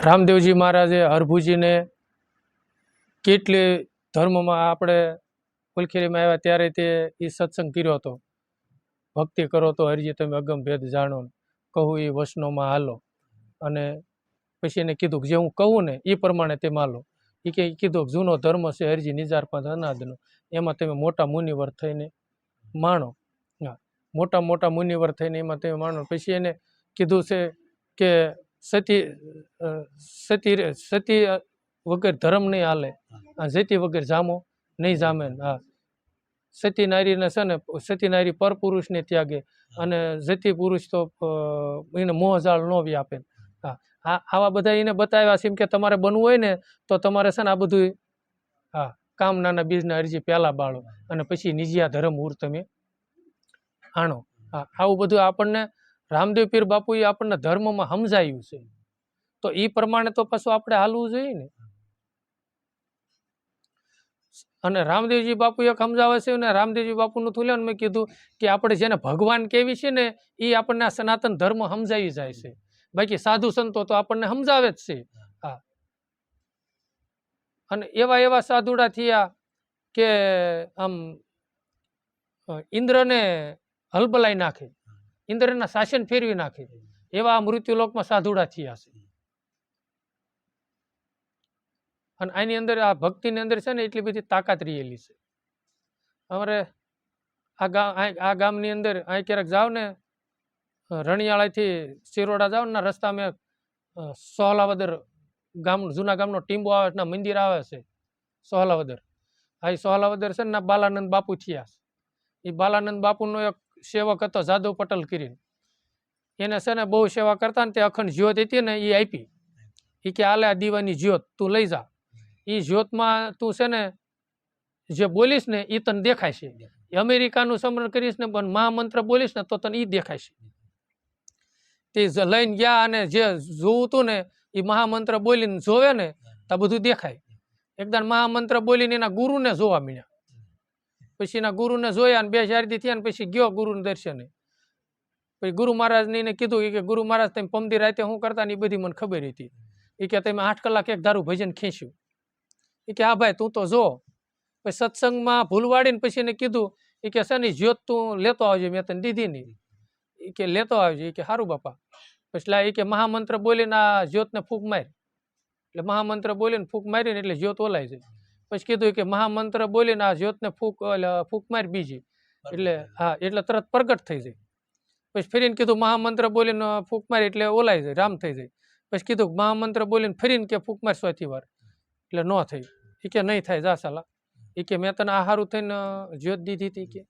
રામદેવજી મહારાજે હરભુજીને કેટલી ધર્મમાં આપણે પુલખેરીમાં આવ્યા ત્યારે તે એ સત્સંગ કર્યો હતો. ભક્તિ કરો તો હરિજી તમે અગમ ભેદ જાણો, કહું એ વસનોમાં હાલો. અને પછી એને કીધું કે જે હું કહું ને એ પ્રમાણે તે માલો. એ કે કીધું કે જૂનો ધર્મ છે હરિજી નિજાર પાંચ અનાદનો, એમાં તમે મોટા મુનિવર થઈને માણો. હા, મોટા મોટા મુનિવર થઈને એમાં તમે માણો. પછી એને કીધું છે કે સતી સતી સતી વગર ધર્મ નહીં હાલે, જતી વગર જામો નહીં જામે. હા, સતી નારીને છે ને સતી નારી પરપુરુષને ત્યાગે અને જતી પુરુષ તો એને મોહજાળ ન વ્યાપે. હા, આવા બધા એને બતાવ્યા છે એમ કે તમારે બનવું હોય ને તો તમારે છે ને આ બધું હા કામનાના બીજના અરજી પહેલા બાળો અને પછી નિજિયા ધર્મ ઉર તમે આણો. હા, આવું બધું આપણને રામદેવ પીર બાપુએ આપણને ધર્મમાં સમજાયું છે, તો એ પ્રમાણે તો પાછું આપણે હાલવું જોઈએ ને. અને રામદેવજી બાપુ એક સમજાવે છે ને, રામદેવજી બાપુનું થયું મેં કીધું કે આપણે જેને ભગવાન કેવી છે ને એ આપણને આ સનાતન ધર્મ સમજાવી જાય છે. બાકી સાધુ સંતો તો આપણને સમજાવે જ છે. હા, અને એવા એવા સાધુડા થયા કે આમ ઇન્દ્રને હલબલાઈ નાખે, ઇન્દ્રના શાસન ફેરવી નાખે, એવા મૃત્યુલોકમાં સાધુડા થયા છે. અને આની અંદર આ ભક્તિની અંદર છે ને એટલી બધી તાકાત રહેલી છે. અમારે આ ગામની અંદર અહીં ક્યારેક જાઓ ને, રણિયાળાથી શિરોડા જાઓ ને રસ્તામાં સોહલાવદર ગામ, જૂના ગામનો ટીંબો આવે ના મંદિર આવે છે સોહલાવદર. આ સોહલાવદર છે ને બાલાનંદ બાપુ થયા. એ બાલાનંદ બાપુનો એક સેવક હતો જાદવ પટેલ કરીને, એને છે ને બહુ સેવા કરતા ને તે અખંડ જ્યોત હતી ને એ આપી. એ કે આલે આ દીવાની જ્યોત તું લઈ જા, એ જ્યોતમાં તું છે ને જે બોલીશ ને એ તને દેખાય છે. અમેરિકાનું સ્મરણ કરીશ ને પણ મહામંત્ર બોલીશ ને તો તને એ દેખાય છે. તે લઈને ગયા અને જે જોવું હતું ને એ મહામંત્ર બોલીને જોવે ને તો બધું દેખાય. એકદમ મહામંત્ર બોલીને એના ગુરુને જોવા મળ્યા. પછી એના ગુરુને જોયા અને 2-4 દી થયા ને પછી ગયો ગુરુને દર્શને. પછી ગુરુ મહારાજને એને કીધું કે ગુરુ મહારાજ તમે પમદી રાતે શું કરતા ને એ બધી મને ખબર હતી. એ કે તમે 8 કલાક એક ધારું ભજન ખેંચ્યું. એ કે હા ભાઈ તું તો જો. પછી સત્સંગમાં ભૂલવાડીને પછી એને કીધું એ કે શની જ્યોત તું લેતો આવજે, મેં તને દીધી નહીં. એ કે લેતો આવજે. એ કે સારું બાપા. પછી એ કે મહામંત્ર બોલીને આ જ્યોતને ફૂંક મારી. એટલે મહામંત્ર બોલીને ફૂંક મારીને એટલે જ્યોત ઓલાય જાય. પછી કીધું કે મહામંત્ર બોલીને આ જ્યોતને ફૂંક મારી બીજી, એટલે હા એટલે તરત પ્રગટ થઈ જાય. પછી ફરીને કીધું મહામંત્ર બોલીને ફૂંક મારી એટલે ઓલાય જાય, રામ થઈ જાય. પછી કીધું મહામંત્ર બોલીને ફરીને કે ફૂંક માર 100 વાર એટલે ન થઈ. એ કે નહીં થાય જા સાલા. એ કે મેં તને આહારું થઈને જ્યોત દીધી હતી કે.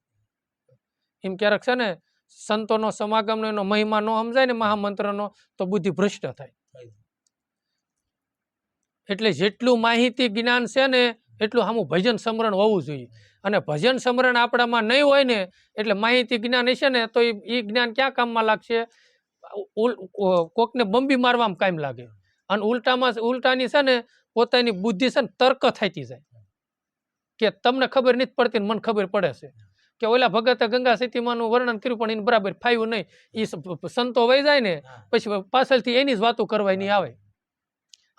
એમ ક્યારેક છે ને સંતોનો સમાગમનો એનો મહિમા ન સમજાય ને મહામંત્રનો તો બુદ્ધિ ભ્રષ્ટ થાય. એટલે જેટલું માહિતી જ્ઞાન છે ને એટલું આમું ભજન સ્મરણ હોવું જોઈએ. અને ભજન સ્મરણ આપણામાં નહીં હોય ને એટલે માહિતી જ્ઞાન હશે ને તો એ જ્ઞાન ક્યાં કામમાં લાગશે? કોકને બંબી મારવામાં કામ લાગે. અને ઉલટાની છે ને પોતાની બુદ્ધિ છે ને તર્ક થતી જાય કે તમને ખબર નથી પડતી મને ખબર પડે છે. કે ઓલા ભગતે ગંગા સતીમાનું વર્ણન કર્યું પણ એને બરાબર ફાવ્યું નહીં. એ સંતો વહી જાય ને પછી પાછળથી એની જ વાતો કરવાની આવે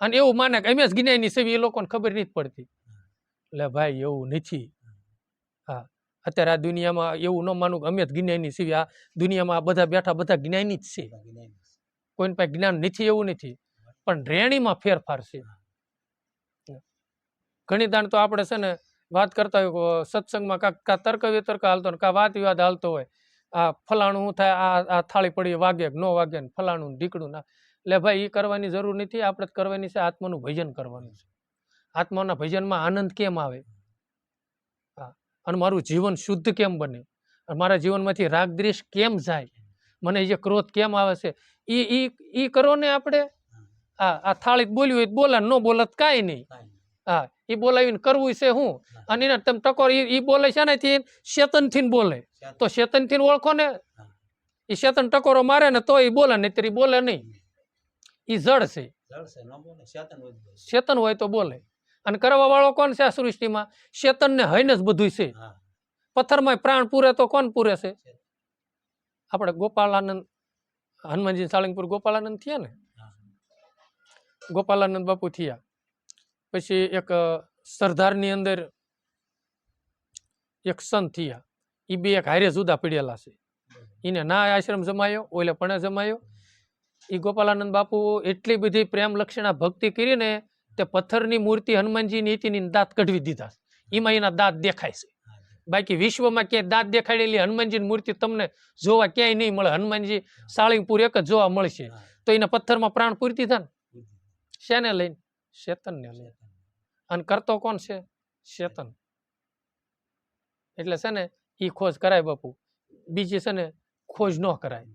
અને એવું માને કે અમે જ જ્ઞાની સેવી, એ લોકોને ખબર નથી પડતી. એટલે ભાઈ એવું નથી. હા, અત્યારે આ દુનિયામાં એવું ન માનું કે અમે જ જ્ઞાની સેવી. આ દુનિયામાં આ બધા બેઠા બધા જ્ઞાની જ છે. કોઈને પાસે જ્ઞાન નથી એવું નથી, પણ રેણીમાં ફેરફાર છે. ઘણી દાણ તો આપણે છે ને વાત કરતા હોય સત્સંગમાં કા તર્ક વિતર્ક હાલતો હોય, કા વાત વિવાદ હાલતો હોય. આ ફલાણું શું થાય, આ થાળી પડી વાગે કે ન વાગે ને ફલાણું ઢીકડું ના. એટલે ભાઈ એ કરવાની જરૂર નથી. આપણે કરવાની છે આત્માનું ભજન કરવાનું છે. આત્માના ભજનમાં આનંદ કેમ આવે, હા, અને મારું જીવન શુદ્ધ કેમ બને, મારા જીવનમાંથી રાગ દ્વેષ કેમ જાય, મને જે ક્રોધ કેમ આવે છે એ કરો ને આપણે. આ થાળી બોલ્યું હોય બોલા, ન બોલત કાંઈ નહીં. હા, એ બોલાવીને કરવું છે હું. અને એને તમે ટકોર એ બોલે છે ને શેતન થી બોલે તો શેતન થી ઓળખો ને. એ શેતન ટકોરો મારે ને તો એ બોલે, નહીં એ બોલે નહીં. એ જડ છે, શેતન હોય તો બોલે. અને કરવા વાળો કોણ છે આ સૃષ્ટિમાં? શેતન ને હઈને જ બધું છે. પથ્થરમાં પ્રાણ પૂરે તો કોણ પૂરે છે? આપણે ગોપાળાનંદ હનુમાનજી સાળંગપુર ગોપાળાનંદ થયા ને, ગોપાલાનંદ બાપુ થયા, પછી એક સરદારની અંદર એક સંત થયા, એ બે એક હારે જુદા પડેલા છે. એને ના આશ્રમ જમાયો, ઓલે પણ જમાયો. એ ગોપાલાનંદ બાપુ એટલી બધી પ્રેમ લક્ષણા ભક્તિ કરીને તે પથ્થરની મૂર્તિ હનુમાનજી નીતિની દાંત કઢવી દીધા, એમાં એના દાંત દેખાય છે. બાકી વિશ્વમાં ક્યાંય દાંત દેખાડેલી હનુમાનજીની મૂર્તિ તમને જોવા ક્યાંય નહીં મળે. હનુમાનજી સાળીંગપુર એક જ જોવા મળશે. તો એના પથ્થરમાં પ્રાણ પૂરી દીધા ને, શેને લઈને? શેતનને લઈને. અને કરતો કોણ છે? શેતન. એટલે છે ને એ ખોજ કરાય બાપુ, બીજી છે ને ખોજ ન કરાય,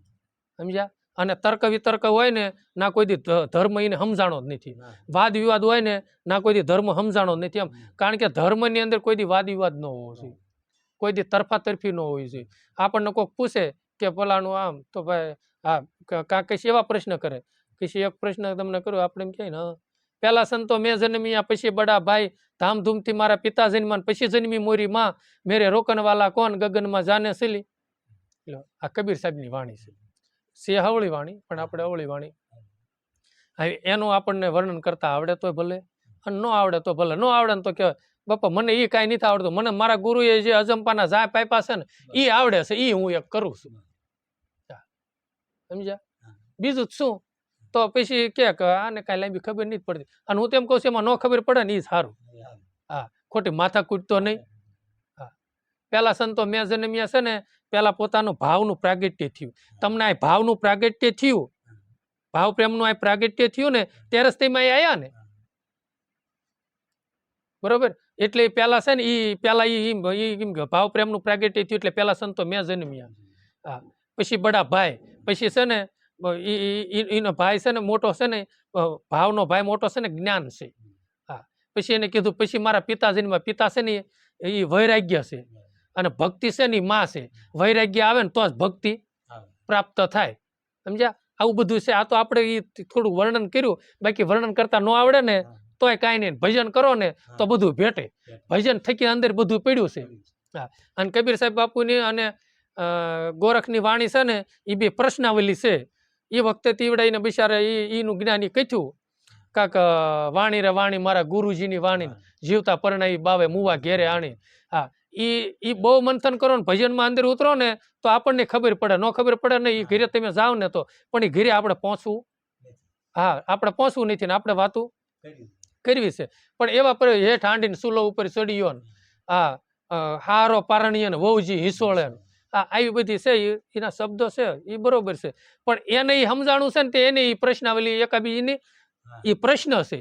સમજ્યા? અને તર્ક વિતર્ક હોય ને, ના કોઈ દી ધર્મ એને સમજાણો જ નથી. વાદ વિવાદ હોય ને, ના કોઈ દી ધર્મ સમજાણો જ નથી. એમ કારણ કે ધર્મની અંદર કોઈ દી વાદ વિવાદ ન હોવો જોઈએ, કોઈ દી તરફા તરફી ન હોવી જોઈએ. આપણને કોઈક પૂછે કે ફલાણું આમ, તો ભાઈ હા કઈ એવા પ્રશ્ન કરે, કઈ એક પ્રશ્ન તમને કર્યો, આપણે એમ કહે ને પેલા સંતો મેં જન્મ્યા, પછી બડા ભાઈ ધામધૂમથી મારા પિતા જન્મ્યા, પછી જન્મી મોરી માં, મેરે રોકન વાલા કોણ, ગગનમાં જાને સલી. આ કબીર સાહેબની વાણી છે હવળી વાણી, પણ આપણે અવળી વાણી. હવે એનું આપણને વર્ણન કરતા આવડે તો ભલે, અને ન આવડે તો ભલે. ન આવડે ને તો કહેવાય બાપા મને એ કાંઈ નથી આવડતું, મને મારા ગુરુએ જે અજંપાના જા પાઇપા છે ને એ આવડે છે, એ હું એક કરું છું. સમજ્યા? બીજું શું? તો પછી કે આને કાંઈ લાંબી ખબર નથી પડતી. અને હું તેમ કહું છું એમાં ન ખબર પડે ને એ સારું. હા, ખોટી માથા કૂટતો નહીં. હા, પેલા સંતો મેં જન્મ્યા છે ને, પેલા પોતાનું ભાવનું પ્રાગટ્ય થયું. તમને આ ભાવનું પ્રાગટ્ય થયું, ભાવ પ્રેમનું આ પ્રાગટ્ય થયું ને, ત્યારે જ તેમાં આવ્યા ને, બરોબર? એટલે પેલા છે ને એ પેલા ભાવ પ્રેમનું પ્રાગટ્ય થયું, એટલે પેલા સંતો મેં જન્મ્યા. હા, પછી બડા ભાઈ, પછી છે ને એનો ભાઈ છે ને મોટો છે ને, ભાવનો ભાઈ મોટો છે ને જ્ઞાન છે. હા, પછી એને કીધું પછી મારા પિતા જન્મ્યા. પિતા છે ને એ વૈરાગ્ય છે, અને ભક્તિ છે ને માં છે. વૈરાગ્ય આવે ને તો જ ભક્તિ પ્રાપ્ત થાય. સમજ્યા? આવું બધું છે. આ તો આપણે થોડું વર્ણન કર્યું, બાકી વર્ણન કરતા ન આવડે ને તોય કાંઈ નહીં. ભજન કરો ને તો બધું ભેટે. ભજન થકી અંદર બધું પડ્યું છે. હા, અને કબીર સાહેબ બાપુની અને ગોરખની વાણી છે ને એ બે પ્રશ્નાવલી છે. એ વખતે તીવડાઈને બિચારા એનું જ્ઞાની કથ્યું કાક વાણી રે વાણી મારા ગુરુજીની વાણી, જીવતા પરણાઈ બાવે મુવા ઘેરે આણી. હા, એ બહુ મંથન કરો ને ભજનમાં અંદર ઉતરો ને તો આપણને ખબર પડે. ન ખબર પડે ને એ ઘરે તમે જાઓ ને તો, પણ એ ઘરે આપણે પહોંચવું, હા આપણે પહોંચવું નથી ને આપણે વાતું કરવી છે. પણ એવા હેઠ હાંડીને સુલો ઉપર ચડ્યો ને, હા હારો પારણીય ને વહુજી હિસોળે, આવી બધી છે એના શબ્દો છે એ બરોબર છે. પણ એને એ સમજાણું છે ને તે એને એ પ્રશ્નાવલી એકાબીજીની એ પ્રશ્ન છે.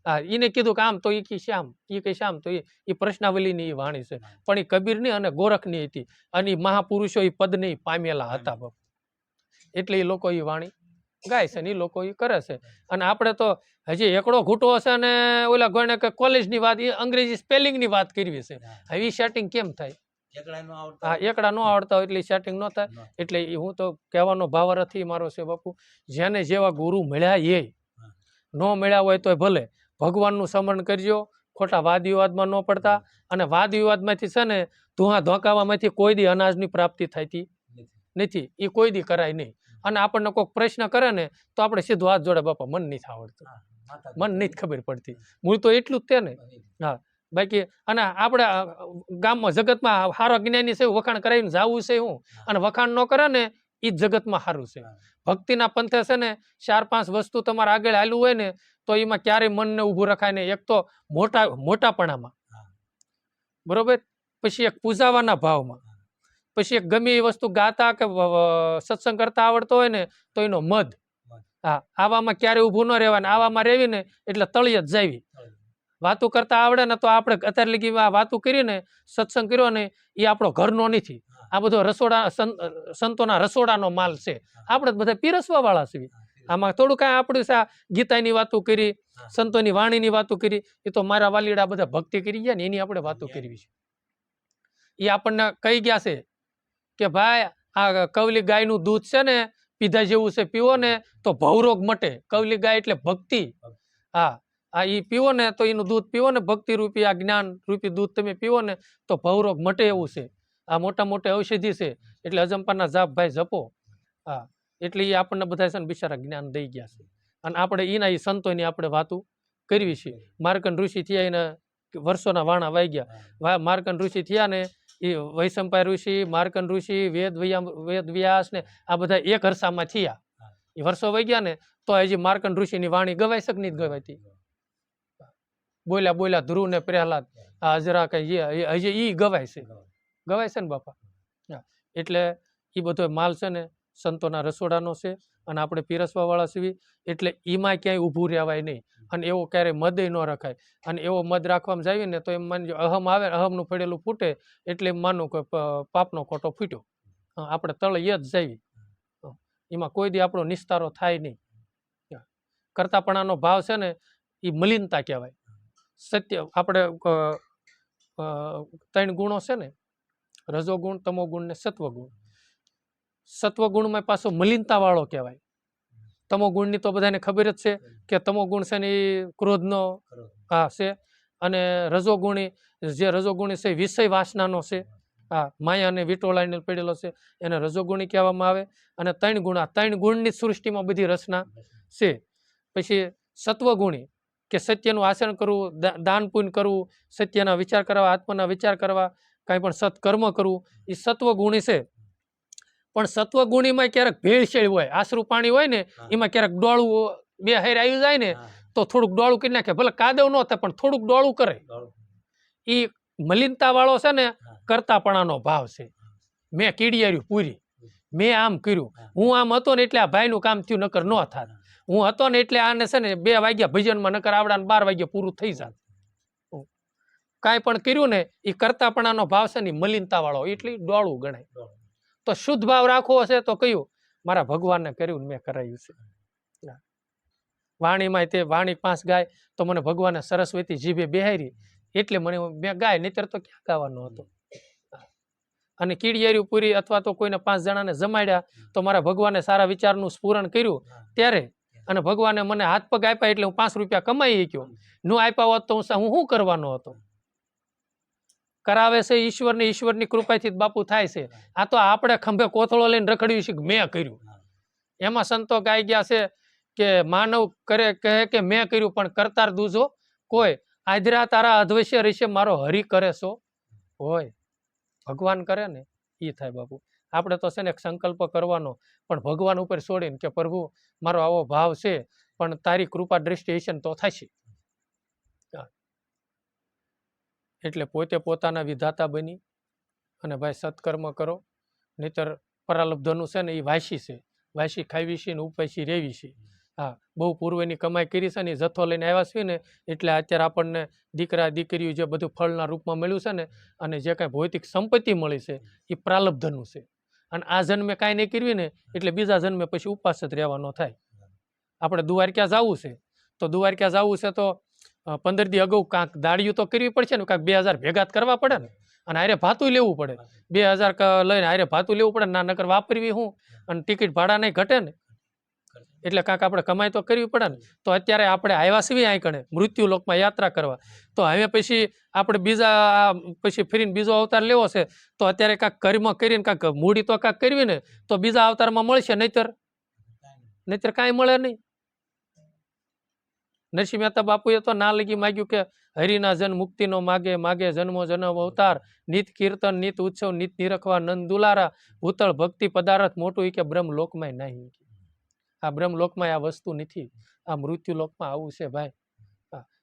હા, એને કીધું કે આમ તો એ શ્યામ, એ કઈ શ્યામ, તો એ પ્રશ્નાવલીની એ વાણી છે. પણ એ કબીરની અને ગોરખની હતી, અને એ મહાપુરુષો એ પદને પામેલા હતા બાપ. એટલે એ લોકો એ વાણી ગાય છે ને એ લોકો એ કરે છે. અને આપણે તો હજી એકડો ઘૂંટો હશે ને ઓલા ગણે કે કોલેજની વાત, એ અંગ્રેજી સ્પેલિંગની વાત કરવી છે. હવે એ સેટિંગ કેમ થાય? હા, એકડા ન આવડતા હોય એટલે સેટિંગ ન થાય. એટલે હું તો કહેવાનો ભાવાર્થ મારો છે બાપુ, જેને જેવા ગુરુ મળ્યા એ ન મળ્યા હોય તો ભલે, ભગવાનનું સ્મરણ કરજો, ખોટા વાદ વિવાદમાં ન પડતા. અને વાદ વિવાદમાંથી છે ને ધુઆ ધોકાવામાંથી કોઈ દી અનાજની પ્રાપ્તિ થતી નથી, એ કોઈ દી કરાય નહીં. અને આપણને કોઈક પ્રશ્ન કરે ને તો આપણે સીધું હાથ જોડે, બાપા મન નથી આવડતું, મન નથી ખબર પડતી. મૂળ તો એટલું જ તે ને. હા, બાકી અને આપણે ગામમાં જગતમાં સારો જ્ઞાની છે વખાણ કરાવીને જવું છે હું, અને વખાણ ન કરે ને એ જ જગતમાં સારું છે. ભક્તિના પંથે છે ને 4-5 વસ્તુ તમારે આગળ હાલવું હોય ને તો એમાં ક્યારેય મનને ઊભું રખાય નહીં. એક તો મોટાપણામાં, બરોબર, પછી એક પૂજાવાના ભાવમાં, પછી એક ગમે એ વસ્તુ ગાતા કે સત્સંગ કરતા આવડતો હોય ને તો એનો મદ. હા, આવામાં ક્યારે ઊભું ન રહેવાય. આવામાં રહેવી ને એટલે તળિયે જ જાવી. વાતું કરતા આવડે ને તો આપણે અત્યારે લગી વાતું કરીને સત્સંગ કર્યો ને એ આપણો ઘરનો નથી. આ બધો રસોડા સંતોના રસોડાનો માલ છે. આપણે બધા પીરસવા વાળા છીએ. આમાં થોડું કાંઈ આપણે ગીતાની વાતો કરી, સંતોની વાણીની વાતો કરી, એ તો મારા વાલીડા બધા ભક્તિ કરી ગયા ને એની આપણે વાતો કરવી છે. એ આપણને કહી ગયા છે કે ભાઈ આ કવલી ગાયનું દૂધ છે ને પીધા જેવું છે, પીવો ને તો ભવરોગ મટે. કવલી ગાય એટલે ભક્તિ. હા, આ એ પીવો ને તો એનું દૂધ પીવો ને, ભક્તિ રૂપી આ જ્ઞાન રૂપી દૂધ તમે પીવો ને તો ભવરોગ મટે એવું છે. આ મોટા મોટી ઔષધિ છે. એટલે અજંપાના જાપ ભાઈ જપો. હા, એટલે એ આપણને બધા છે ને બિચારા જ્ઞાન દઈ ગયા છે. અને આપણે એના એ સંતોની આપણે વાતો કરવી છે. માર્કંડ ઋષિ થયા એને વર્ષોના વાણા વાઈ ગયા. માર્કંડ ઋષિ થયા ને એ વૈશંપાય ઋષિ, માર્કંડ ઋષિ, વેદ વ્યાસ ને આ બધા એક હરસામાં થયા. એ વર્ષો વહી ગયા ને તો હજી માર્કંડ ઋષિની વાણી ગવાય શકે નહીં ગવાયતી. બોલ્યા ધ્રુવ ને પ્રહલાદ આ હજરા કઈ હજી ઈ ગવાય છે ને બાપા. એટલે એ બધો માલ છે ને સંતોના રસોડાનો છે અને આપણે પીરસવા વાળા છીએ. એટલે એમાં ક્યાંય ઊભું રહેવાય નહીં અને એવો ક્યારેય મદય ન રખાય. અને એવો મદ રાખવામાં જાય ને તો એમ માનજો અહમ આવે, અહમનું ફેડેલું ફૂટે એટલે એમ માનું કે પાપનો કોટો ફૂટ્યો. આપણે તળિયે જ જઈએ, એમાં કોઈ દી આપણો નિસ્તારો થાય નહીં. કરતાપણાનો ભાવ છે ને એ મલિનતા કહેવાય. સત્ય આપણે 3 ગુણો છે ને, રજોગુણ, તમોગુણ ને સત્વગુણ. સત્વગુણમાં પાછો મલિનતા વાળો કહેવાય. તમોગુણની તો બધાને ખબર જ છે કે તમોગુણ છે ને એ ક્રોધનો છે, અને રજોગુણી જે રજોગુણી છે વિષય વાસનાનો છે. માયાને વિટોળાઈને પડેલો છે એને રજોગુણી કહેવામાં આવે. અને 3 ગુણ, આ 3 ગુણની સૃષ્ટિમાં બધી રચના છે. પછી સત્વગુણી કે સત્યનું આચરણ કરવું, દાન પુણ્ય કરવું, સત્યના વિચાર કરવા, આત્માના વિચાર કરવા, કાંઈ પણ સત્કર્મ કરવું, એ સત્વગુણી છે. પણ સત્વગુણીમાં ક્યારેક ભેળસેળ હોય. આશરું પાણી હોય ને એમાં ક્યારેક ડોળું બે હાર આવી જાય ને તો થોડુંક ડોળું કરી નાખે. ભલે કાદવ ન થાય પણ થોડુંક ડોળું કરે. એ મલિનતા વાળો છે ને કરતાપણાનો ભાવ છે. મેં કીડિયાર્યું પૂરી, મેં આમ કર્યું, હું આમ હતો ને એટલે આ ભાઈનું કામ થયું, નકર ન થાત. હું હતો ને એટલે આને છે ને 2 વાગ્યા ભજનમાં, નકર આવડાને 12 વાગ્યા પૂરું થઈ જાત. કાંઈ પણ કર્યું ને એ કરતાપણાનો ભાવ છે ને મલિનતા વાળો, એટલે ડોળું ગણાય. તો શુદ્ધ ભાવ રાખવો હશે તો કયું મારા ભગવાનને કર્યું, મેં કરાયું છે. વાણીમાં તે વાણી 5 ગાય તો મને ભગવાને સરસ્વતી જીભે બેહારી એટલે મને મેં ગાય, નહીતર તો ક્યાં ગાવાનો હતો. અને કીડિયારી પૂરી અથવા તો કોઈને 5 જણાને જમાડ્યા તો મારા ભગવાને સારા વિચારનું સ્ફુરણ કર્યું ત્યારે, અને ભગવાને મને હાથ પગ આપ્યા એટલે હું 5 રૂપિયા કમાઈ ગયો. નો આપ્યા હોત તો હું શું કરવાનો હતો. કરાવે છે ઈશ્વર ને ઈશ્વરની કૃપાથી બાપુ થાય છે. આ તો આપણે ખંભે કોથળો લઈને રખડ્યું છે કે મેં કર્યું. એમાં સંતો ગાઈ ગયા છે કે માનવ કરે કહે કે મેં કર્યું પણ કરતાર દૂજો કોઈ, આદરા તારા અધવશ્ય રહેશે મારો હરી કરે છો હોય. ભગવાન કરે ને એ થાય બાપુ. આપણે તો છે ને સંકલ્પ કરવાનો પણ ભગવાન ઉપર છોડીને કે પ્રભુ મારો આવો ભાવ છે પણ તારી કૃપા દ્રષ્ટિ હશે ને તો થશે. એટલે પોતે પોતાના વિધાતા બની અને ભાઈ સત્કર્મ કરો, નહીતર પરાલબ્ધનું છે ને એ વાસી છે. વાસી ખાવી છે ને ઉપાસી રહેવી છે. હા, બહુ પૂર્વની કમાઈ કરી છે ને જથ્થો લઈને આવ્યા છે ને એટલે અત્યારે આપણને દીકરા દીકરીઓ જે બધું ફળના રૂપમાં મળ્યું છે ને અને જે કાંઈ ભૌતિક સંપત્તિ મળી છે એ પ્રાલબ્ધનું છે. અને આ જન્મે કાંઈ નહીં કરવી ને એટલે બીજા જન્મે પછી ઉપાસ જ રહેવાનો થાય. આપણે દ્વારકા જવું છે તો દ્વારકા જવું છે તો 15 દી અગાઉ કાંક દાડિયું તો કરવી પડશે ને, કાંક 2000 ભેગા કરવા પડે ને, અને હારે ભાતું લેવું પડે. 2000 લઈને હારે ભાતું લેવું પડે, ના નકર વાપરવી હું, અને ટિકિટ ભાડા નહીં ઘટે ને, એટલે કાંક આપણે કમાઈ તો કરવી પડે ને. તો અત્યારે આપણે આવ્યા છીએ અહીં કણે મૃત્યુ લોકમાં યાત્રા કરવા, તો હવે પછી આપણે બીજા પછી ફરીને બીજો અવતાર લેવો છે તો અત્યારે કાંક કર્મ કરીને કાંક મૂડી તો કાંક કરવી ને તો બીજા અવતારમાં મળશે, નહીતર કાંઈ મળે નહીં. નરસિંહ મહેતા બાપુએ તો ના લગી માગ્યું કે હરિના જન મુક્તિનો માગે, માગે જન્મો જન્મ અવતાર, નિત કીર્તન નિત ઉત્સવ નિત નિરખવા નંદ દુલારા, ભૂતળ ભક્તિ પદાર્થ મોટું કે બ્રહ્મલોકમાં નહીં. આ બ્રહ્મલોકમાં આ વસ્તુ નથી, આ મૃત્યુલોકમાં આવું છે ભાઈ.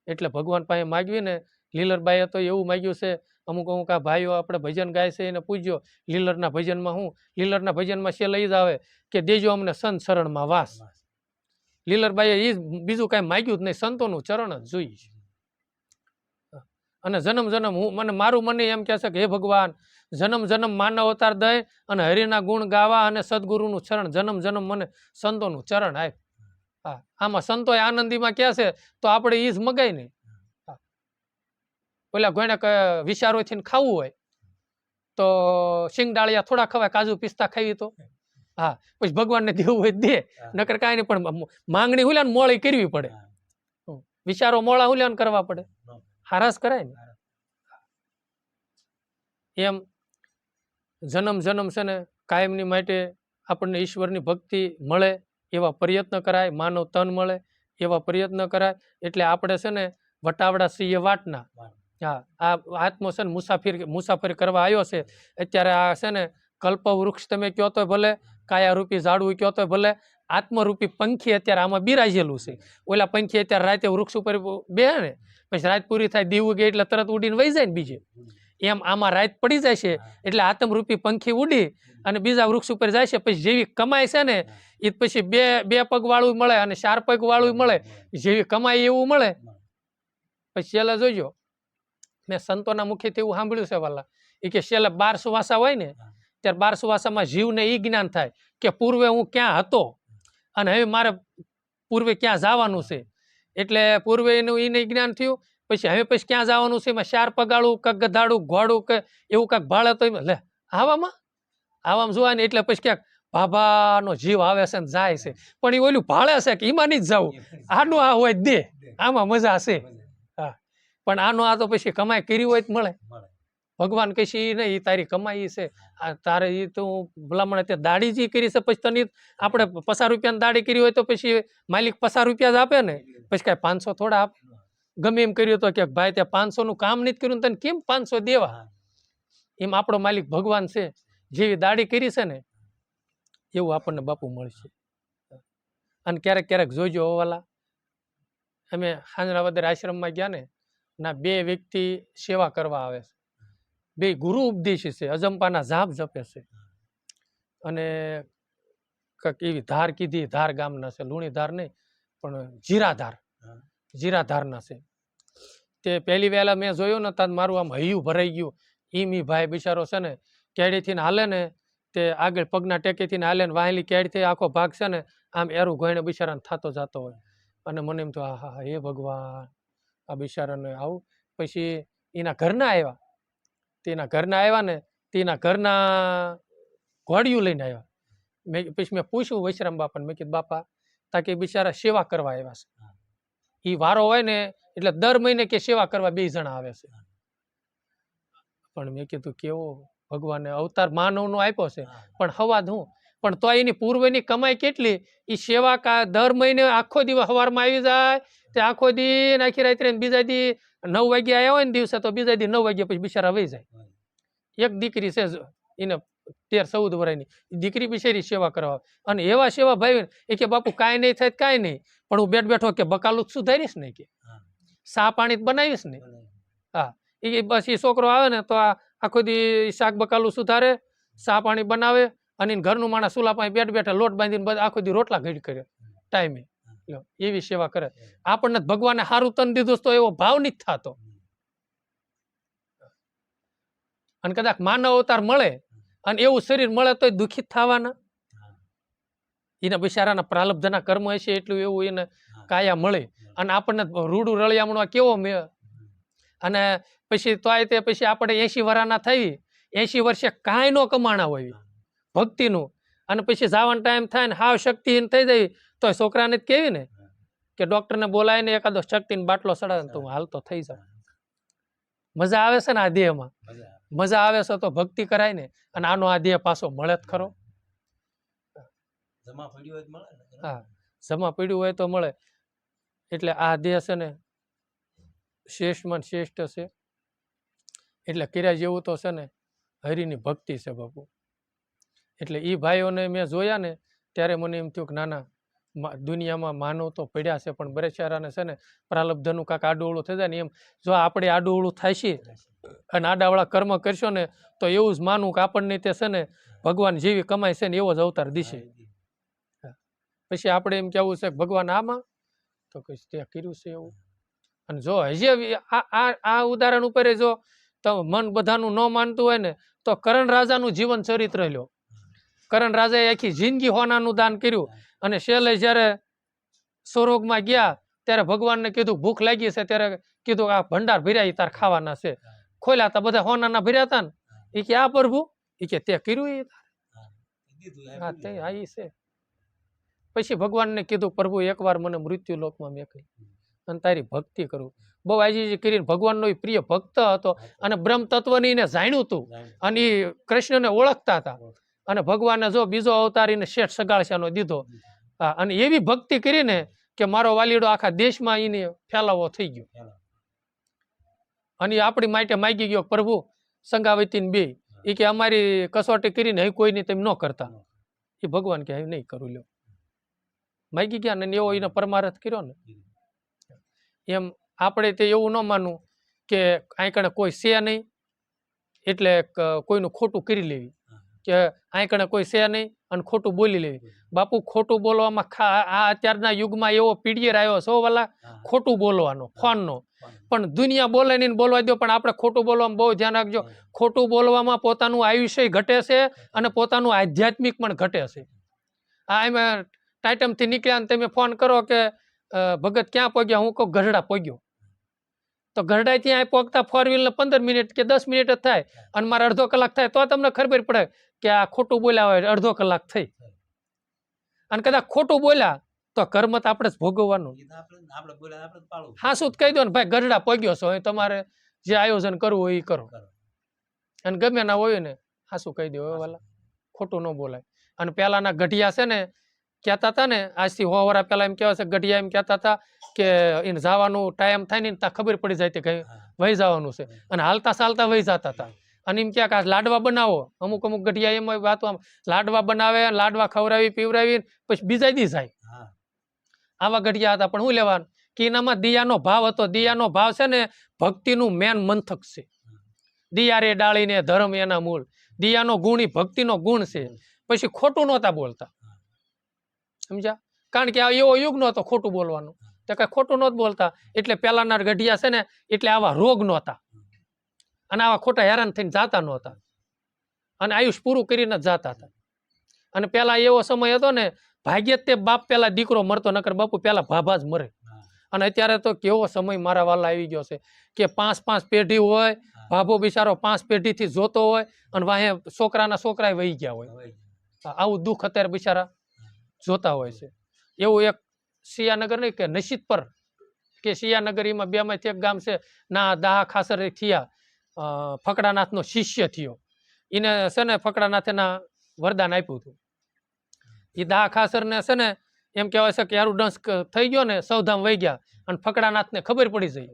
એટલે ભગવાન પાસે માગવી ને, લીલરબાઈએ તો એવું માગ્યું છે. અમુક આ ભાઈઓ આપણે ભજન ગાય છે એને પૂછ્યો લીલરના ભજનમાં હું, લીલરના ભજનમાં છે લઈ જ આવે કે દેજો અમને સંત શરણમાં વાસ. લીલરબાઈએ એ બીજું કાંઈ માગ્યું જ નહીં, સંતોનું ચરણ જ જોઈએ છે. અને જન્મ જન્મ હું મારું મને એમ કહે છે કે હે ભગવાન, જન્મ જન્મ માનવ અવતાર દઈ અને હરિના ગુણ ગાવા અને સદગુરુનું ચરણ, જન્મ જન્મ મને સંતોનું ચરણ આપ. હા, આમાં સંતો આનંદીમાં કહે છે તો આપણે ઈ જ મગાય નહીં. પેલા ગોયને વિચારોથી ખાવું હોય તો શિંગડાળિયા થોડા ખવાય, કાજુ પિસ્તા ખાવી તો હા, પછી ભગવાનને દેવું હોય દે, નકર કાંઈ નહીં. પણ માંગણી હુલ્યા ને મોળી કરવી પડે, વિચારો મોળા હુલ્યા કરવા પડે, હારાસ કરાય ને. એમ જન્મ જન્મ છે ને કાયમની માટે આપણને ઈશ્વરની ભક્તિ મળે એવા પ્રયત્ન કરાય, માનવ તન મળે. એવા પ્રયત્ન કરાય. એટલે આપણે છે ને વટાવડા છીએ વાટના. હા, આ આત્મો છે ને મુસાફરી કરવા આવ્યો છે. અત્યારે આ છે ને કલ્પવૃક્ષ તમે કહો તો ભલે, કાયારૂપી ઝાડવું કહો તો ભલે, આત્મરૂપી પંખી અત્યારે આમાં બિરાજેલું છે. ઓલા પંખી અત્યારે રાતે વૃક્ષ ઉપર બેહે ને, પછી રાત પૂરી થાય, દીવું ગઈ એટલે તરત ઉડીને વહી જાય ને બીજે. એમ આમાં રાત પડી જાય છે એટલે આત્મરૂપી પંખી ઉડી અને બીજા વૃક્ષ ઉપર જાય છે. પછી જેવી કમાય છે ને એ પછી બે પગ વાળું મળે અને 4 પગ વાળું મળે. જેવી કમાય એવું મળે. પછી છેલ્લે જોજો, મેં સંતોના મુખેથી એવું સાંભળ્યું છે વાલા, એ કે છેલ્લે 12 સુવાસા હોય ને ત્યારે 12 સુવાસામાં જીવને એ જ્ઞાન થાય કે પૂર્વે હું ક્યાં હતો અને હવે મારે પૂર્વે ક્યાં જવાનું છે. એટલે પૂર્વે એનું એને જ્ઞાન થયું. પછી હવે પછી ક્યાં જવાનું છે, એમાં 4 પગાળું કે ગધાડું ઘોડું કે એવું કાંઈક ભાડે તો લે આવામાં જોવા ને એટલે પછી ક્યાંક બાબાનો જીવ આવે છે ને જાય છે. પણ એ ઓલું ભાડે છે કે એમાં નહીં જ જવું, આનું આ હોય દે, આમાં મજા છે. હા, પણ આનો આ તો પછી કમાઈ કરી હોય તો મળે. ભગવાન કહેશે એ નહીં, એ તારી કમાઈ છે, તારે એ તો ભલામણ અત્યારે દાડી જ કરી છે. પછી તને આપણે 50 રૂપિયાની દાડી કરી હોય તો પછી માલિક 50 રૂપિયા જ આપે ને, પછી કાંઈ 500 થોડા આપે. ગમે એમ કર્યું તો કે ભાઈ ત્યાં 500 નું કામ નથી કર્યું તને કેમ 500 દેવા. એમ આપણો માલિક ભગવાન છે. જેવી દાડી કરી છે ને એવું આપણને બાપુ મળશે. અને ક્યારેક ક્યારેક જોઈજો વાલા, અમે હાંજરાવદર આશ્રમમાં ગયા ને, ના 2 વ્યક્તિ સેવા કરવા આવે છે. 2 ગુરુ ઉપદેશી છે, અજંપાના જાપ જપે છે. અને કંઈક એવી ધાર કીધી, ધાર ગામના છે, લુણી ધાર નહીં પણ જીરાધારના છે. તે પહેલી વહેલા મેં જોયું ને ત્યાં મારું આમ હૈયું ભરાઈ ગયું. ઈ ભાઈ બિચારો છે ને કેડીથી હાલે ને, તે આગળ પગના ટેકેથી હાલે ને વાહેલી કેડીથી આખો ભાગ છે ને આમ એરું ગોઈને બિચારાને થતો જતો હોય. અને મને એમ તો હા હે ભગવાન, આ બિચારાને આવું. પછી એના ઘરના આવ્યા ને તેના ઘરના ઘોડિયું લઈને આવ્યા. પછી મેં પૂછ્યું વૈશ્રામ બાપાને, મેં કીધું બાપા તાકે બિચારા સેવા કરવા આવ્યા છે. એ વારો હોય ને એટલે દર મહિને કે સેવા કરવા 2 જણા આવે છે. પણ મેં કીધું કેવો ભગવાને અવતાર માનવનો આપ્યો છે, પણ હવા હું પણ તો એની પૂર્વની કમાઈ કેટલી. એ સેવા દર મહિને આખો દિવસ સવારમાં આવી જાય, તે આખો દી આખી રાત્રે બીજા દી 9 વાગે આવ્યા હોય ને દિવસે તો બીજા દી 9 વાગ્યા પછી બિચારા વહી જાય. એક દીકરી છે એને 13-14 વર્ષની દીકરી બિચારી સેવા કરવા. અને એવા સેવા ભાઈ એ કે બાપુ કાંઈ નહીં થાય કાંઈ નહીં, પણ હું બેઠો કે બકાલું જ સુધારીશ ને, કે સા પાણી બનાવીશ ને. હા, એ બસ એ છોકરો આવે ને તો આખો દી શાક બકાલું સુધારે, સા પાણી બનાવે અને ઘરનું માણસ ચૂલા પાસે બેઠા લોટ બાંધીને આખો દી રોટલા ઘડી કરે ટાઈમે. એવી સેવા કરે. આપણને ભગવાને સારું તન દીધું તો એવો ભાવ નથી થતો. અને કદાચ માનવ અવતાર મળે અને એવું શરીર મળે તો દુઃખિત થવાના. એના બિચારાના પ્રાલબ્ધના કર્મ હશે એટલું એવું એને કાયા મળે. અને આપણને રૂડું રળિયામણું કેવો મેં. અને પછી તો તે પછી આપણે 80 વર્ષના થઈ, 80 વર્ષે કાંઈ ન કમાણા હોય ભક્તિનું, અને પછી જવાનો ટાઈમ થાય ને હાવ શક્તિહીન થઈ જાય તો છોકરાને જ કેવી ને કે ડોક્ટરને બોલાવીને એકાદો શક્તિનો બાટલો ચડાવે ને તો હાલતો થઈ જાય. મજા આવે છે ને આ દેહમાં, મજા આવે છે તો ભક્તિ કરાય ને. અને આનો આ દેહ પાછો મળે જ ખરો. હા, જમા પડ્યું હોય તો મળે. એટલે આ દેહ છે ને શ્રેષ્ઠમાં શ્રેષ્ઠ છે. એટલે કર્યા જેવું તો છે ને હરિની ભક્તિ છે બાપુ. એટલે એ ભાઈઓને મેં જોયા ને ત્યારે મને એમ થયું કે નાના દુનિયામાં માનવ તો પડ્યા છે, પણ બરેચારાને છે ને પ્રાલબ્ધનું કાંક આડું થઈ જાય ને, એમ જો આપણે આડું થાય છે અને આડાવાળા કર્મ કરશો ને તો એવું જ માનવું કે આપણને તે છે ને ભગવાન જેવી કમાય છે ને એવો જ અવતાર દિશે. પછી આપણે એમ કેવું છે કે ભગવાન આમાં તો કઈ ત્યાં કર્યું છે એવું. અને જો હજી આ ઉદાહરણ ઉપર જો તો મન બધાનું ન માનતું હોય ને તો કરણ રાજાનું જીવન ચરિત્ર લ્યો. કરણ રાજાએ આખી જિંદગી હોનાનું દાન કર્યું અને છેલ્લે જ્યારે સ્વર્ગમાં ગયા ત્યારે ભગવાનને કીધું ભૂખ લાગી છે, ત્યારે કીધું આ ભંડાર ભર્યા તાર ખાવાના છે. ખોલ્યા હતા બધા હોનાના ભર્યા હતા ને. એ કે આ પ્રભુ, એ કે તે કર્યું એ હા તે આ ઈ છે. પછી ભગવાનને કીધું પ્રભુ એકવાર મને મૃત્યુ લોકમાં મેકલી અને તારી ભક્તિ કરું. બહુ આજી કરીને ભગવાનનો પ્રિય ભક્ત હતો અને બ્રહ્મ તત્વની એને જાણ્યું હતું અને એ કૃષ્ણને ઓળખતા હતા. અને ભગવાને જો બીજો અવતાર એને શેઠ સગાળશાનો દીધો. અને એવી ભક્તિ કરીને કે મારો વાલીડો આખા દેશમાં એને ફેલાવો થઈ ગયો અને આપણી માટે માગી ગયો પ્રભુ સંગાવતી બે એ કે અમારી કસોટી કરીને અહીં કોઈને તેમ ન કરતા એ ભગવાન કે નહીં કરું લ્યો માગી ગયા ને એવો એને પરમારથ કર્યો ને એમ આપણે તે એવું ન માનવું કે આંકણે કોઈ છે નહીં એટલે કોઈનું ખોટું કરી લેવી કે આંકણે કોઈ છે નહીં અને ખોટું બોલી લેવી બાપુ ખોટું બોલવામાં આ અત્યારના યુગમાં એવો પીડિયર આવ્યો છો વાલા ખોટું બોલવાનો ફોનનો પણ દુનિયા બોલે નહીં બોલવા દો પણ આપણે ખોટું બોલવામાં બહુ ધ્યાન રાખજો ખોટું બોલવામાં પોતાનું આયુષ્ય ઘટે છે અને પોતાનું આધ્યાત્મિક પણ ઘટે છે આ એમ ટાઇટમથી નીકળ્યા અને તમે ફોન કરો કે ભગત ક્યાં પહોંચ્યા હું કહું ગઢડા પહોંચ્યો તો ગઢડા ત્યાં પહોંચતા 4 વ્હીલને 15 મિનિટ કે 10 મિનિટ જ થાય અને મારે અડધો કલાક થાય તો તમને ખબર પડે કે આ ખોટું બોલ્યા હોય અડધો કલાક થઈ અને કદાચ ખોટું બોલ્યા તો કર્મ તો આપણે જ ભોગવવાનું હા શું કહી દો ને ભાઈ ગઢડા પહોંચ્યો છો તમારે જે આયોજન કરવું હોય એ કરો અને ગમે ના હોય ને હા શું કહી દો વાલા ખોટું ન બોલાય અને પેલાના ગઢિયા છે ને કહેતા હતા ને આજથી 100 વર્ષ પહેલા એમ કહેવાય છે ગઢિયા એમ કહેતા હતા કે એને જવાનું ટાઈમ થાય ને ત્યાં ખબર પડી જાય કે વહી જવાનું છે અને હાલતા ચાલતા વહી જતા હતા અને એમ ક્યાંક લાડવા બનાવો અમુક ગઢિયા એમ વાતો લાડવા બનાવે લાડવા ખવડાવી પીવડાવી પછી બીજા દી જાય આવા ગઢિયા હતા પણ શું લેવાનું કે એનામાં દિયાનો ભાવ હતો દિયાનો ભાવ છે ને ભક્તિનું મેન મંથક છે દિયા રે ડાળીને ધર્મ એના મૂળ દિયાનો ગુણ એ ભક્તિનો ગુણ છે પછી ખોટું નહોતા બોલતા સમજ્યા કારણ કે એવો યુગ નહોતો ખોટું બોલવાનો તો કઈ ખોટું નહોતું બોલતા એટલે પેલાના ગઢિયા છે ને એટલે આવા રોગ નહોતા અને આવા ખોટા હેરાન થઈને જાતા નહોતા અને આયુષ પૂરું કરીને જ જાતા હતા અને પેલા એવો સમય હતો ને ભાગ્યે તે બાપ પેલા દીકરો મરતો નકર બાપુ પેલા ભાભા જ મરે અને અત્યારે તો કેવો સમય મારા વાલા આવી ગયો છે કે 5 પેઢી હોય ભાભો બિચારો 5 પેઢીથી જોતો હોય અને વાહે છોકરાના છોકરા વહી ગયા હોય આવું દુઃખ અત્યારે બિચારા જોતા હોય છે એવું એક સિયાનગર નહીં કે નશીદ પર કે સિયાનગરીમાં 2 માંથી એક ગામ છે ના દાહ ખાસર થયા ફકડાનાથનો શિષ્ય થયો એને છે ને ફકડાનાથે ના વરદાન આપ્યું હતું એ દાહ ખાસર ને છે ને એમ કહેવાય છે કે યારું ડંસ થઈ ગયો ને સૌધામ વહી ગયા અને ફકડાનાથને ખબર પડી જઈ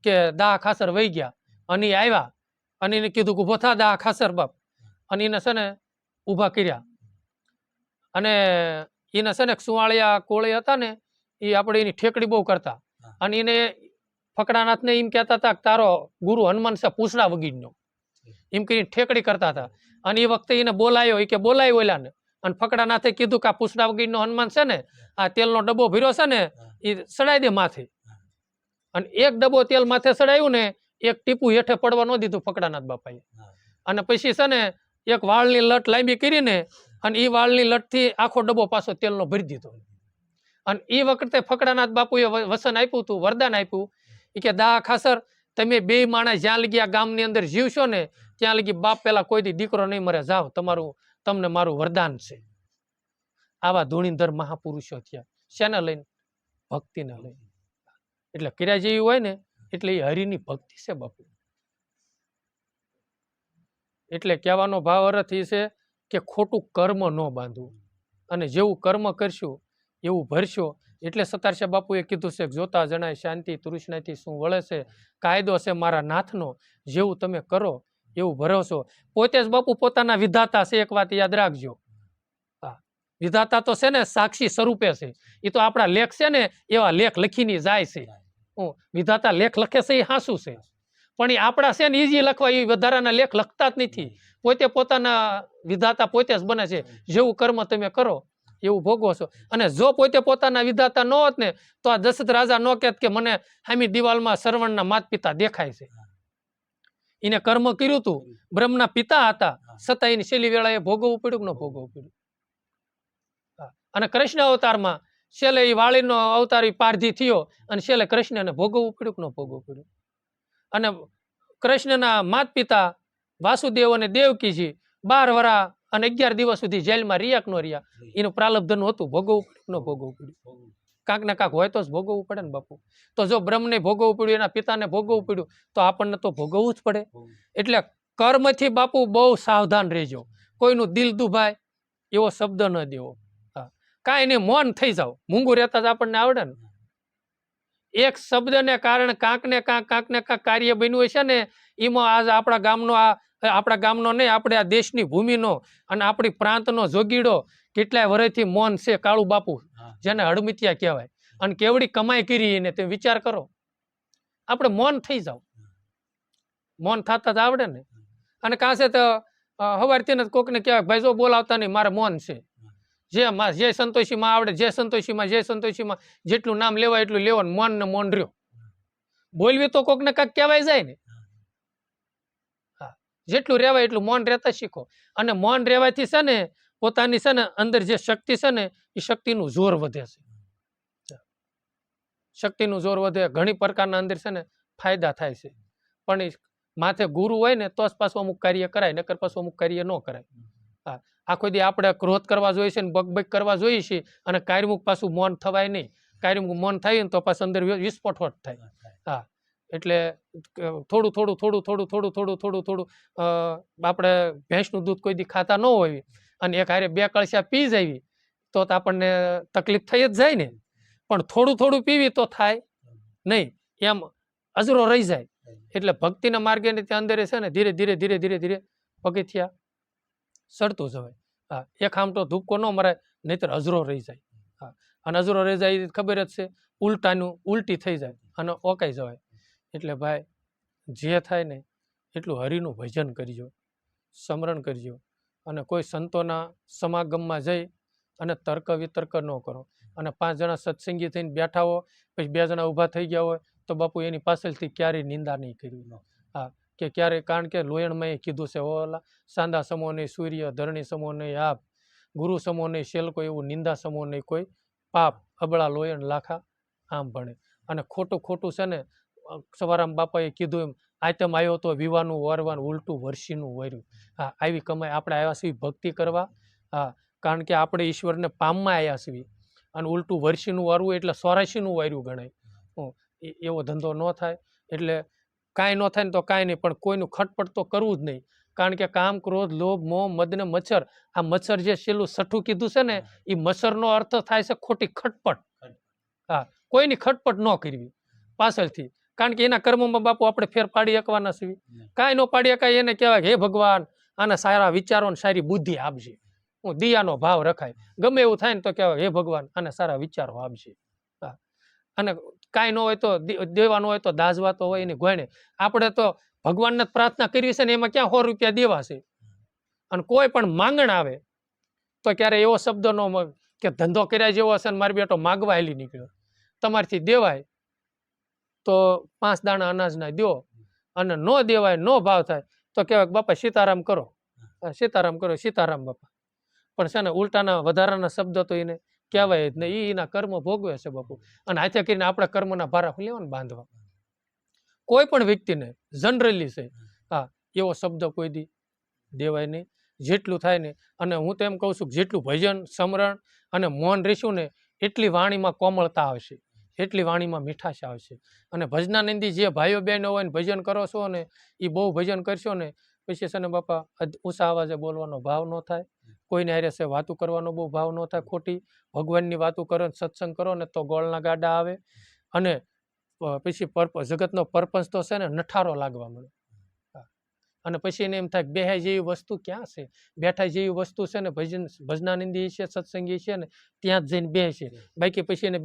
કે દાહ ખાસર વહી ગયા અને એ આવ્યા અને એને કીધું કે ઉભો થા દાહ ખાસર બાપ અને એને છે ને ઊભા કર્યા અને એને છે ને સુવાળિયા કોળી હતા ને એ આપણે એની ઠેકડી બહુ કરતા અને એને ફકડાનાથને એમ કહેતા હતા કે તારો ગુરુ હનુમાન છે પૂછડા વગીરનો એમ કરીને ઠેકડી કરતા હતા અને એ વખતે એને બોલાયો એ કે બોલાય ઓલા ને અને ફકડાનાથે કીધું કે આ પૂછડા વગીરનો હનુમાન છે ને આ તેલનો ડબ્બો ભર્યો છે ને એ સડાઈ દે માથે અને એક ડબ્બો તેલ માથે સડાયું ને એક ટીપું હેઠે પડવા ન દીધું ફકડાનાથ બાપાએ અને પછી છે ને એક વાળની લટ લાંબી કરીને અને એ વાળની લટથી આખો ડબ્બો પાછો તેલનો ભરી દીધો અને એ વખતે ફકડાનાથ બાપુએ વસન આપ્યું હતું વરદાન આપ્યું એ કે દાહ ખાસર તમે 2 માણસ જ્યાં લગી આ ગામની અંદર જીવશો ને ત્યાં લગી બાપ પેલા કોઈ દી દીકરો નહીં મરે જાઓ તમને મારું વરદાન છે આવા ધૂણીધર મહાપુરુષો થયા શેને લઈને ભક્તિને લઈને એટલે કર્યા જેવી હોય ને એટલે એ હરિની ભક્તિ છે બાપુ એટલે કહેવાનો ભાવ અર્થ એ છે કે ખોટું કર્મ ન બાંધવું અને જેવું કર્મ કરશું એવું ભરશો એટલે સતારશા બાપુએ કીધું છે જોતા જણાય શાંતિ તૃષ્ણાથી શું વળે છે કાયદો છે મારા નાથનો જેવું તમે કરો એવું ભરોસો પોતે જ બાપુ પોતાના વિધાતા છે એક વાત યાદ રાખજો વિધાતા તો છે ને સાક્ષી સ્વરૂપે છે એ તો આપણા લેખ છે ને એવા લેખ લખીને જાય છે વિધાતા લેખ લખે છે એ હાસું છે પણ એ આપણા છે ને ઈજી લખવા એ વધારાના લેખ લખતા જ નથી પોતે પોતાના વિધાતા પોતે જ બને છે જેવું કર્મ તમે કરો એવું ભોગવો છો અને જો પોતે પોતાના વિધાતા ન હોત ને તો આ દશરથ રાજા ન કહેત કે મને હામી દિવાલમાં શ્રવણના માતા પિતા દેખાય છે એને કર્મ કર્યું હતું બ્રહ્મના પિતા હતા છતાં એની છેલ્લી વેળાએ ભોગવવું પડ્યું કે ન ભોગવવું પડ્યું અને કૃષ્ણ અવતારમાં છેલ્લે એ વાળીનો અવતાર પારધી થયો અને છેલ્લે કૃષ્ણને ભોગવવું પડ્યું કે ન ભોગવવું પડ્યું અને કૃષ્ણના માતા પિતા વાસુદેવ અને દેવકીજી 12 વર્ષ અને 11 દિવસ સુધી જેલમાં રહ્યા કે ન રહ્યા એનું પ્રાલબ્ધનું હતું ભોગવવું પડ્યું ન ભોગવવું પડ્યું કાંક ને કાંક હોય તો જ ભોગવવું પડે ને બાપુ તો જો બ્રહ્મને ભોગવવું પડ્યું એના પિતાને ભોગવવું પડ્યું તો આપણને તો ભોગવવું જ પડે એટલે કર્મથી બાપુ બહુ સાવધાન રહેજો કોઈનું દિલ દુભાય એવો શબ્દ ન દેવો કાંઈ નહીં મૌન થઈ જાવ મૂંગું રહેતા જ આપણને આવડે ને એક શબ્દને કારણે કાંક ને કાંક કાર્ય બન્યું હશે ને, એમાં આજ આપણા ગામનો આપણા ગામનો નહીં, આપણે આ દેશની ભૂમિનો અને આપણી પ્રાંતનો જોગીડો કેટલાય વર્ષથી મૌન છે, કાળુ બાપુ, જેને હડમિતિયા કહેવાય, અને કેવડી કમાઈ કરી એને તે વિચાર કરો. આપણે મૌન થઈ જાવ, મૌન થતા જ આવડે ને. અને કાંસે તો હવારથી કોકને કહેવાય ભાઈ જો બોલાવતા નહીં, મારે મૌન છે. જે સંતોષીમાં આવડે, જે સંતોષીમાં જેટલું નામ લેવાય એટલું લેવાનું, મૌન ને મૌન રહ્યો. બોલવી તો કોકને કાંક કહેવાય જાય ને. હા, જેટલું રહેવાય એટલું મૌન રહેતા શીખો. અને મૌન રહેવાથી છે ને પોતાની છે ને અંદર જે શક્તિ છે ને એ શક્તિનું જોર વધે છે. શક્તિનું જોર વધે, ઘણી પ્રકારના અંદર છે ને ફાયદા થાય છે. પણ એ માથે ગુરુ હોય ને તો જ પાછું અમુક કાર્ય કરાય, નકર પાછું અમુક કાર્ય ન કરાય. હા, આખો દી આપણે ક્રોધ કરવા જોઈએ છે ને બગ કરવા જોઈએ છે, અને કાર્યમુખ પાછું મૌન થવાય નહીં. કાર્યમુખ મૌન થાય ને તો પાછું અંદર વિસ્ફોટ થાય. હા, એટલે થોડું આપણે ભેંસનું દૂધ કોઈ દી ખાતા ન હોય અને એક હારે 2 કળશા પી જાય તો આપણને તકલીફ થઈ જ જાય ને. પણ થોડું પીવી તો થાય નહીં, એમ અજરો રહી જાય. એટલે ભક્તિના માર્ગે અંદર છે ને ધીરે પગથિયા સડતું જવાય. હા, એક આમટો ધૂપકો ન મરાય, નહીતર અજરો રહી જાય. હા, અને અજરો રહી જાય ખબર જ છે, ઉલટી થઈ જાય અને ઓકાઈ જવાય. એટલે ભાઈ જે થાય ને એટલું હરિનું ભજન કરજો, સ્મરણ કરજો, અને કોઈ સંતોના સમાગમમાં જઈ અને તર્ક વિતર્ક ન કરો. અને 5 જણા સત્સંગી થઈને બેઠા હો, પછી 2 જણા ઊભા થઈ ગયા હોય તો બાપુ એની પાછળથી ક્યારેય નિંદા નહીં કરવી. હા, કે ક્યારે, કારણ કે લોયણમાં કીધું છે, ઓલા સાંદા સમો નહીં સૂર્ય, ધરણી સમો નહીં આપ, ગુરુ સમો નહીં શેલકો, એવું નિંદા સમો નહીં કોઈ પાપ, અબળા લોયણ લાખા આમ ભણે. અને ખોટું છે ને સવારામ બાપાએ કીધું એમ, આયતમ આવ્યો તો વિવાનું વરવાનું ઉલટું વર્ષીનું વર્યું. હા, આવી કમાઈ આપણે આવ્યા છીએ ભક્તિ કરવા. હા, કારણ કે આપણે ઈશ્વરને પામમાં આવ્યા છીએ, અને ઉલટું વર્ષીનું વારવું એટલે 84નું વાર્યું ગણાય. એવો ધંધો ન થાય. એટલે કાંઈ ન થાય ને તો કાંઈ નહીં, પણ કોઈનું ખટપટ તો કરવું જ નહીં. કારણ કે કામ, ક્રોધ, લોભ, મોહ, મદ ને મચ્છર, આ મચ્છર જે છેલ્લું 6ઠું કીધું છે ને, એ મચ્છરનો અર્થ થાય છે ખોટી ખટપટ. હા, કોઈની ખટપટ ન કરવી પાછળથી, કારણ કે એના કર્મોમાં બાપુ આપણે ફેર પાડી શકવાના છીએ. કાંઈ ન પાડી શકાય. એને કહેવાય હે ભગવાન, આના સારા વિચારો ને સારી બુદ્ધિ આપજે. હું દિયાનો ભાવ રખાય. ગમે એવું થાય ને તો કહેવાય હે ભગવાન, આને સારા વિચારો આપજે. હા, અને કાંઈ ન હોય તો દેવાનું હોય તો દાજવા તો હોય એની ગોયણે. આપણે તો ભગવાનને જ પ્રાર્થના કરવી છે ને, એમાં ક્યાં 100 રૂપિયા દેવા છે. અને કોઈ પણ માંગણ આવે તો ક્યારે એવો શબ્દ ન કે ધંધો કર્યા જેવો હશે ને મારી બેટો માગવા હેલી નીકળ્યો. તમારથી દેવાય તો 5 દાણા અનાજના દો, અને ન દેવાય, ન ભાવ થાય તો કહેવાય બાપા સીતારામ કરો, સીતારામ બાપા. પણ છે ને ઉલટાના વધારાના શબ્દ તો એને કહેવાય જ નહીં. એના કર્મ ભોગવે છે બાપુ. અને હાથે કરીને આપણા કર્મના ભારા લેવાને બાંધવા. કોઈ પણ વ્યક્તિને જનરલી છે, હા, એવો શબ્દ કોઈ દી દેવાય નહીં. જેટલું થાય ને, અને હું તો એમ કહું છું જેટલું ભજન, સ્મરણ અને મૌન રહેશું ને, એટલી વાણીમાં કોમળતા આવશે, એટલી વાણીમાં મીઠાશ આવશે. અને ભજનાનંદી જે ભાઈઓ બહેનો હોય ને ભજન કરો છો ને, એ બહુ ભજન કરશો ને, પછી છે ને બાપા ઊંચા અવાજે બોલવાનો ભાવ ન થાય, કોઈને હારે છે વાતું કરવાનો બહુ ભાવ ન થાય. ખોટી ભગવાનની વાતું કરો, સત્સંગ કરો ને તો ગોળના ગાડા આવે. અને પછી જગતનો પરપંચ તો છે ને નઠારો લાગવા મળે. અને પછી એને એમ થાય બેહાય જેવી વસ્તુ ક્યાં છે, બેઠા જેવી વસ્તુ છે ને ભજનાનંદી છે, સત્સંગી છે ને ત્યાં જ જઈને બે છે. બાકી પછી એને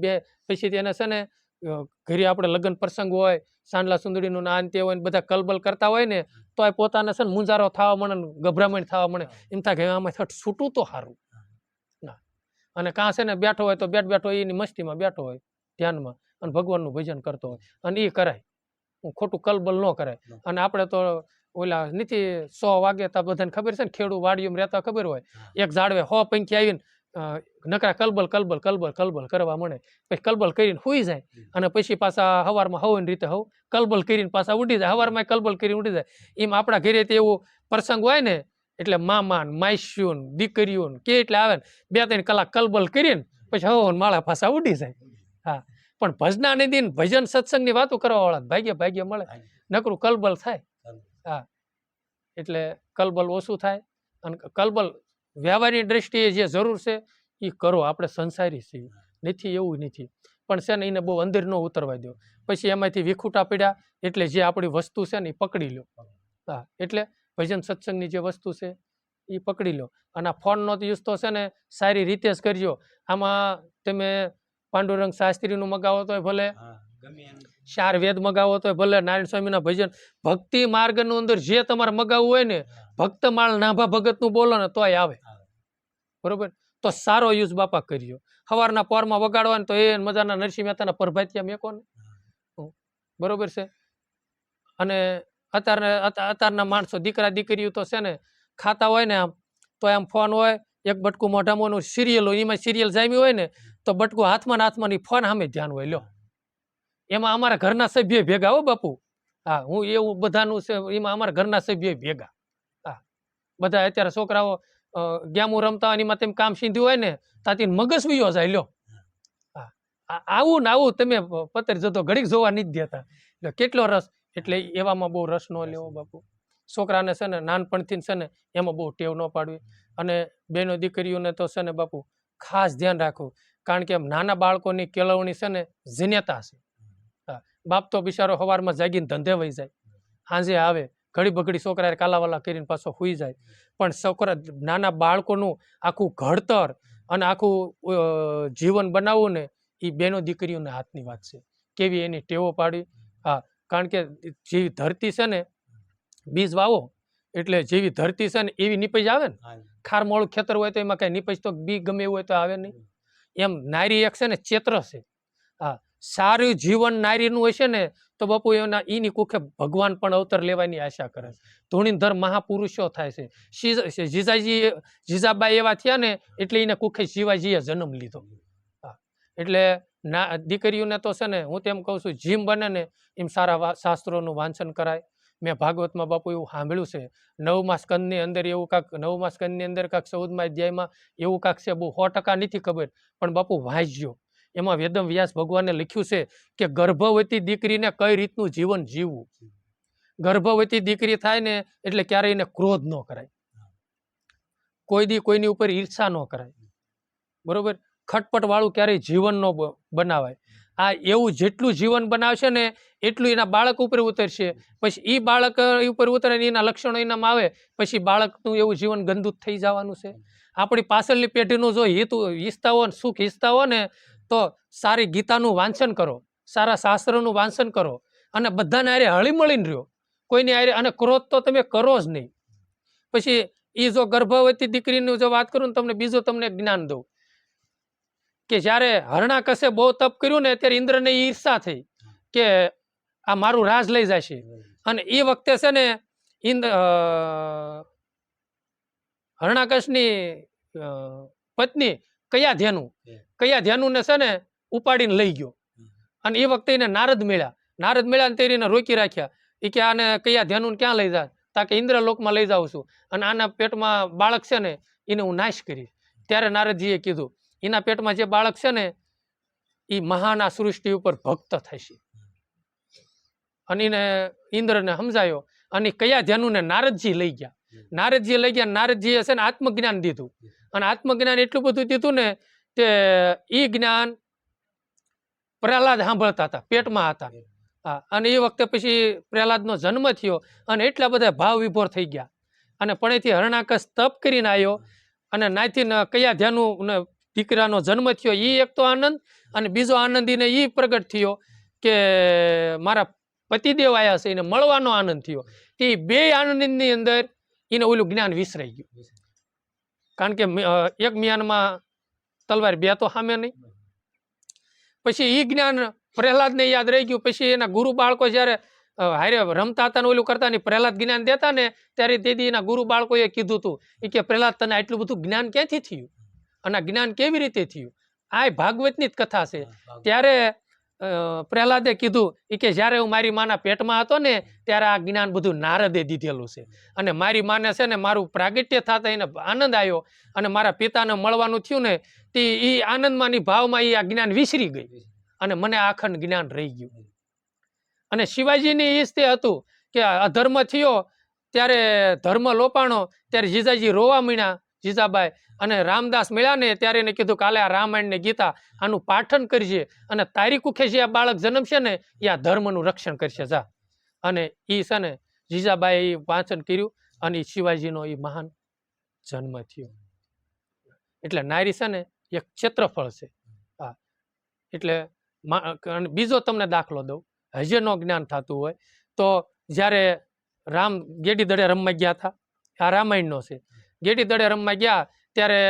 પછી એને છે ને ઘરે આપણે લગ્ન પ્રસંગ હોય, સાંડલા સુંદડીનું ના અંતે હોય ને બધા કલબલ કરતા હોય ને, તો એ પોતાને છે ને મુંજારો થવા મળે, ગભરામણ થવા મળે. એમ થાય કે આમાં છૂટું તો સારું ના. અને કાં છે ને બેઠો હોય તો બેઠો એની મસ્તીમાં બેઠો હોય ધ્યાનમાં, અને ભગવાનનું ભજન કરતો હોય, અને એ કરાય. ખોટું કલબલ ન કરાય. અને આપણે તો ઓલા નથી 100 વાગે તો બધાને ખબર છે ને, ખેડૂ વાડીઓમાં રહેતા ખબર હોય, એક ઝાડવે 100 પંખી આવીને નકરા કલબલ કરવા મળે. પછી કલબલ કરીને સુઈ જાય, અને પછી પાછા હવારમાં હવન રીતે કલબલ કરીને પાછા ઉડી જાય. હવારમાં કલબલ કરીને ઉડી જાય. એમ આપણા ઘરે એવું પ્રસંગ હોય ને, એટલે મામાન, માઈશ્યુન, દીકરીઓન કે એટલે આવે ને 2-3 કલાક કલબલ કરીને પછી હવન માળા પાછા ઉડી જાય. હા, પણ ભજનાનંદી ભજન સત્સંગની વાતો કરવા વાળા ભાગ્ય મળે, નકરું કલબલ થાય. હા, એટલે કલબલ ઓછું થાય. અને કલબલ વ્યવહારની દ્રષ્ટિએ જે જરૂર છે એ કરો. આપણે સંસારી છીએ, નથી એવું નથી. પણ છે ને એને બહુ અંદર ન ઉતરવા દો. પછી એમાંથી વિખૂટા પડ્યા એટલે જે આપણી વસ્તુ છે ને એ પકડી લો. હા, એટલે ભજન સત્સંગની જે વસ્તુ છે એ પકડી લો. અને આ ફોનનો યુઝ તો છે ને સારી રીતે જ કરજો. આમાં તમે પાંડુરંગ શાસ્ત્રીનું મગાવો તોય ભલે, 4 વેદ મગાવો તોય ભલે, નારાયણ સ્વામીના ભજન, ભક્તિ માર્ગનું અંદર જે તમારે મગાવવું હોય ને, ભક્તમાળ નાભા ભગતનું બોલો ને તોય આવે. બરોબર? તો સારો યુઝ બાપા કરજો. સવારના પોરમાં વગાડવાનું તો એ મજાના નરસિંહ મહેતાના પ્રભાતિયા મેકો ને. બરોબર છે? અને અત્યારના માણસો, દીકરા દીકરીઓ તો છે ને ખાતા હોય ને આમ તો આમ ફોન હોય, એક બટકું મોઢામાં સિરિયલ હોય, એમાં સિરિયલ જામી હોય ને તો બટકું હાથમાં હાથમાં ની ફોન સામે ધ્યાન હોય. લ્યો, એમાં અમારા ઘરના સભ્ય ભેગા હો બાપુ. હા, હું એવું બધાનું છે, એમાં અમારા ઘરના સભ્ય ભેગા. હા, બધા અત્યારે છોકરાઓ ગેમો રમતા હોય એમાં તેમ કામ સીધું હોય ને તાતી મગજ વિયો જાય. લ્યો, હા, આવું ને આવું તમે પતર જતો ઘડીક જોવા નથી દેતા. કેટલો રસ, એટલે એવામાં બહુ રસ ન લેવો બાપુ. છોકરાને છે ને નાનપણથી છે ને એમાં બહુ ટેવ ન પાડવી. અને બેનો દીકરીઓને તો છે ને બાપુ ખાસ ધ્યાન રાખવું, કારણ કે નાના બાળકોની કેળવણી છે ને જન્યતા છે. હા, બાપ તો બિચારો સવારમાં જાગીને ધંધે વહી જાય, સાંજે આવે, ઘડી બઘડી છોકરા કાલાવાલા કરીને પાછો સુઈ જાય. પણ છોકરા, નાના બાળકોનું આખું ઘડતર અને આખું જીવન બનાવવું ને એ બેનો દીકરીઓના હાથની વાત છે. કેવી એની ટેવો પાડી. હા, કારણ કે જેવી ધરતી છે ને, બીજ વાવો એટલે જેવી ધરતી છે ને એવી નીપજ આવે ને. ખારમોળું ખેતર હોય તો એમાં કઈ નીપજ તો બી ગમે એવું હોય તો આવે નહીં. એમ નારી એક છે ને ચેત્ર છે. હા, સારું જીવન નારીનું હોય છે ને તો બાપુ એની કુખે ભગવાન પણ અવતર લેવાની આશા કરે. ધૂણીધર મહાપુરુષો થાય છે. જીજાબાઈ એવા થયા ને એટલે એને કુખે શિવાજીએ જન્મ લીધો. હા, એટલે દીકરીઓને તો છે ને હું તેમ કહું છું, જીમ બને ને એમ સારા શાસ્ત્રોનું વાંચન કરાય. મેં ભાગવતમાં બાપુ એવું સાંભળ્યું છે, 9મા સ્કંદની અંદર એવું કાંક, 9મા સ્કંદની અંદર કાંક 14મા અધ્યાયમાં એવું કાંક છે, બહુ 100% નથી ખબર, પણ બાપુ વાંચજો. એમાં વેદમ વ્યાસ ભગવાને લખ્યું છે કે ગર્ભવતી દીકરીને કઈ રીતનું જીવન જીવવું. ગર્ભવતી દીકરી થાય ને એટલે ક્યારેય એને ક્રોધ ન કરાય, કોઈ દી કોઈની ઉપર ઈર્ષા ન કરાય. બરોબર? ખટપટ વાળું ક્યારેય જીવન ન બનાવાય. આ એવું જેટલું જીવન બનાવશે ને એટલું એના બાળક ઉપર ઉતરશે. પછી એ બાળક ઉપર ઉતરે ને એના લક્ષણો એનામાં આવે, પછી બાળકનું એવું જીવન ગંદુ થઈ જવાનું છે. આપણી પાછળની પેઢીનું જો હિત ઈચ્છતા હો, સુખ ઈચ્છતા હો ને તો સારી ગીતાનું વાંચન કરો, સારા શાસ્ત્રનું વાંચન કરો અને બધાને આરે હળી મળીને રહ્યો. કોઈની આરે, અને ક્રોધ તો તમે કરો જ નહીં. પછી એ જો ગર્ભવતી દીકરીની જો વાત કરું ને, તમને બીજું તમને જ્ઞાન દઉં કે જ્યારે હરણાકશે બહુ તપ કર્યું ને ત્યારે ઇન્દ્રને ઈર્ષા થઈ કે આ મારું રાજ લઈ જશે. અને એ વખતે છે ને હરણાકશની પત્ની કયા ધ્યાનુને છે ને ઉપાડીને લઈ ગયો. અને એ વખતે એને નારદ મળ્યા ને તેને રોકી રાખ્યા. એ કે આને કયા ધ્યાનું ક્યાં લઈ જાય? તા કે ઇન્દ્રલોકમાં લઈ જાઉં છું, અને આના પેટમાં બાળક છે ને એને હું નાશ કરીશ. ત્યારે નારદજીએ કીધું એના પેટમાં જે બાળક છે ને એ મહાન આ સૃષ્ટિ ઉપર ભક્ત થશે. અને એને ઇન્દ્રને સમજાયો. અને કયા ધ્યાનુને નારદજી લઈ ગયા. નારદજીએ છે ને આત્મજ્ઞાન દીધું. અને આત્મજ્ઞાન એટલું બધું દીધું ને તે એ જ્ઞાન પ્રહલાદ સાંભળતા હતા, પેટમાં હતા. હા, અને એ વખતે પછી પ્રહલાદનો જન્મ થયો અને એટલા બધા ભાવ વિભોર થઈ ગયા. અને પણેથી હરણાકશ તપ કરીને આવ્યો અને નાથી કયા ધ્યાનું દીકરાનો જન્મ થયો. એ એક તો આનંદ, અને બીજો આનંદ એને એ પ્રગટ થયો કે મારા પતિદેવ આવ્યા છે, એને મળવાનો આનંદ થયો. તે બે આનંદની અંદર એને ઓલું જ્ઞાન વિસરાઈ ગયું. કારણ કે એક મિયાનમાં તલવાર, બે તો સામે નહીં. પછી એ જ્ઞાન પ્રહલાદને યાદ રહી ગયું. પછી એના ગુરુ બાળકો જ્યારે હારે રમતા હતા ને ઓલું કરતા ને પ્રહલાદ જ્ઞાન દેતા ને ત્યારે તેથી એના ગુરુ બાળકોએ કીધું હતું કે પ્રહલાદ તને આટલું બધું જ્ઞાન ક્યાંથી થયું અને આ જ્ઞાન કેવી રીતે થયું? આ ભાગવતની જ કથા છે. ત્યારે પ્રહલાદે કીધું કે જ્યારે હું મારી માના પેટમાં હતો ને ત્યારે આ જ્ઞાન બધું નારદે દીધેલું છે. અને મારી માને છે ને મારું પ્રાગટ્ય થતા એને આનંદ આવ્યો અને મારા પિતાને મળવાનું થયું ને તે એ આનંદમાં ની ભાવમાં એ આ જ્ઞાન વિસરી ગઈ અને મને અખંડ જ્ઞાન રહી ગયું. અને શિવાજીની ઈજ તે હતું કે અધર્મ થયો ત્યારે ધર્મ લોપાણો ત્યારે જીજાજી રોવા મીણ્યા જીજાબાઈ અને રામદાસ મળ્યા ને ત્યારે એને કીધું કાલે આ રામાયણ ને ગીતા આનું પાઠન કરજે અને તારી કુખે જે આ બાળક જન્મશે ને એ આ ધર્મનું રક્ષણ કરશે જા. અને ઈ છે ને જીજાબાઈ વાંચન કર્યું અને શિવાજીનો એ મહાન જન્મ થયો. એટલે નારી છે ને એક ક્ષેત્રફળ છે. હા, એટલે બીજો તમને દાખલો દઉં, હજી નો જ્ઞાન થતું હોય તો જ્યારે રામ ગેડી દડે રમવા ગયા હતા, આ રામાયણનો છે, ગેડી દડે રમવા ગયા ત્યારે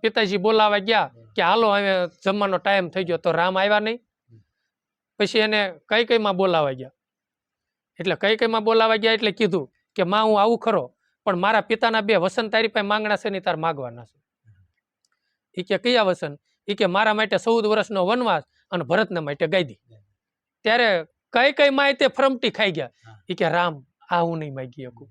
પિતાજી બોલાવા ગયા કે હાલો હવે જમવાનો ટાઈમ થઈ ગયો, તો રામ આવ્યા નહીં. પછી એને કઈકઈમાં બોલાવા ગયા, એટલે કઈકઈમાં બોલાવા ગયા એટલે કીધું કે માં હું આવું ખરો, પણ મારા પિતાના 2 વસન તારી પાસે માંગણા છે ને તાર માગવાના છે. એ કે કયા વસન? એ કે મારા માટે 14 વર્ષનો વનવાસ અને ભરતના માટે ગાદી. ત્યારે કઈ માય તે ફરમટી ખાઈ ગયા. એ કે રામ આ હું નહીં માગી શકું.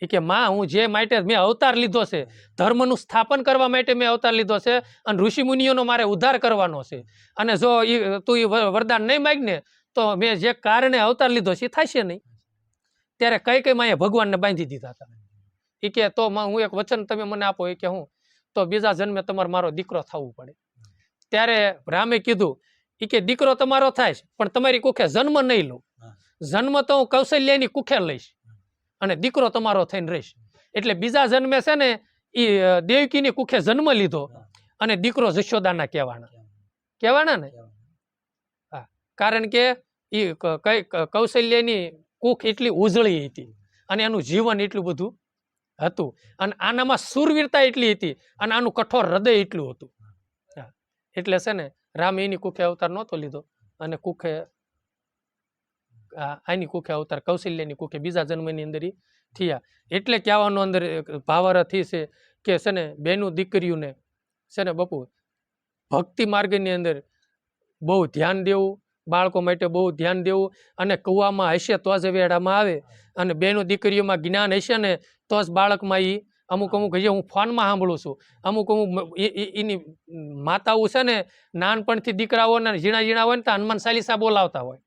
એ કે માં હું જે માટે મેં અવતાર લીધો છે, ધર્મનું સ્થાપન કરવા માટે મેં અવતાર લીધો છે અને ઋષિ મુનિઓનો મારે ઉદ્ધાર કરવાનો છે, અને જો તું એ વરદાન નહીં માગ ને તો મેં જે કારણે અવતાર લીધો છે એ થશે નહીં. ત્યારે કઈ માએ ભગવાનને બાંધી દીધા હતા. એ કે તો હું એક વચન તમે મને આપો. એ કે હું તો બીજા જન્મે તમારે મારો દીકરો થવું પડે. ત્યારે રામે કીધું એ કે દીકરો તમારો થાય પણ તમારી કુખે જન્મ નહીં લઉં, જન્મ તો હું કૌશલ્યાની કુખે લઈશ અને દીકરો તમારો થઈને રહીશ. એટલે બીજા જન્મે છે ને એ દેવકીની કુખે જન્મ લીધો અને દીકરો જશોદાના કહેવાના ને. હા, કારણ કે એ કૌશલ્યની કુખ એટલી ઉજળી હતી અને એનું જીવન એટલું બધું હતું, અને આનામાં સુરવીરતા એટલી હતી અને આનું કઠોર હૃદય એટલું હતું. એટલે છે ને રામ એની કુખે અવતાર નહોતો લીધો અને કુખે આની કુખે અવતાર કૌશલ્યની કુખે બીજા જન્મની અંદર થયા. એટલે કહેવાનો અંદર ભાવાર્થ છે કે ને બેનું દીકરીઓને છે ને બપુ ભક્તિ માર્ગની અંદર બહુ ધ્યાન દેવું, બાળકો માટે બહુ ધ્યાન દેવું, અને કુવામાં હશે તો જ વેડામાં આવે, અને બેનું દીકરીઓમાં જ્ઞાન હશે ને તો જ બાળકમાં એ અમુક હજી હું ફોનમાં સાંભળું છું, અમુક એની માતાઓ છે ને નાનપણથી દીકરાઓને ઝીણા હોય ને તો હનુમાન ચાલીસા બોલાવતા હોય,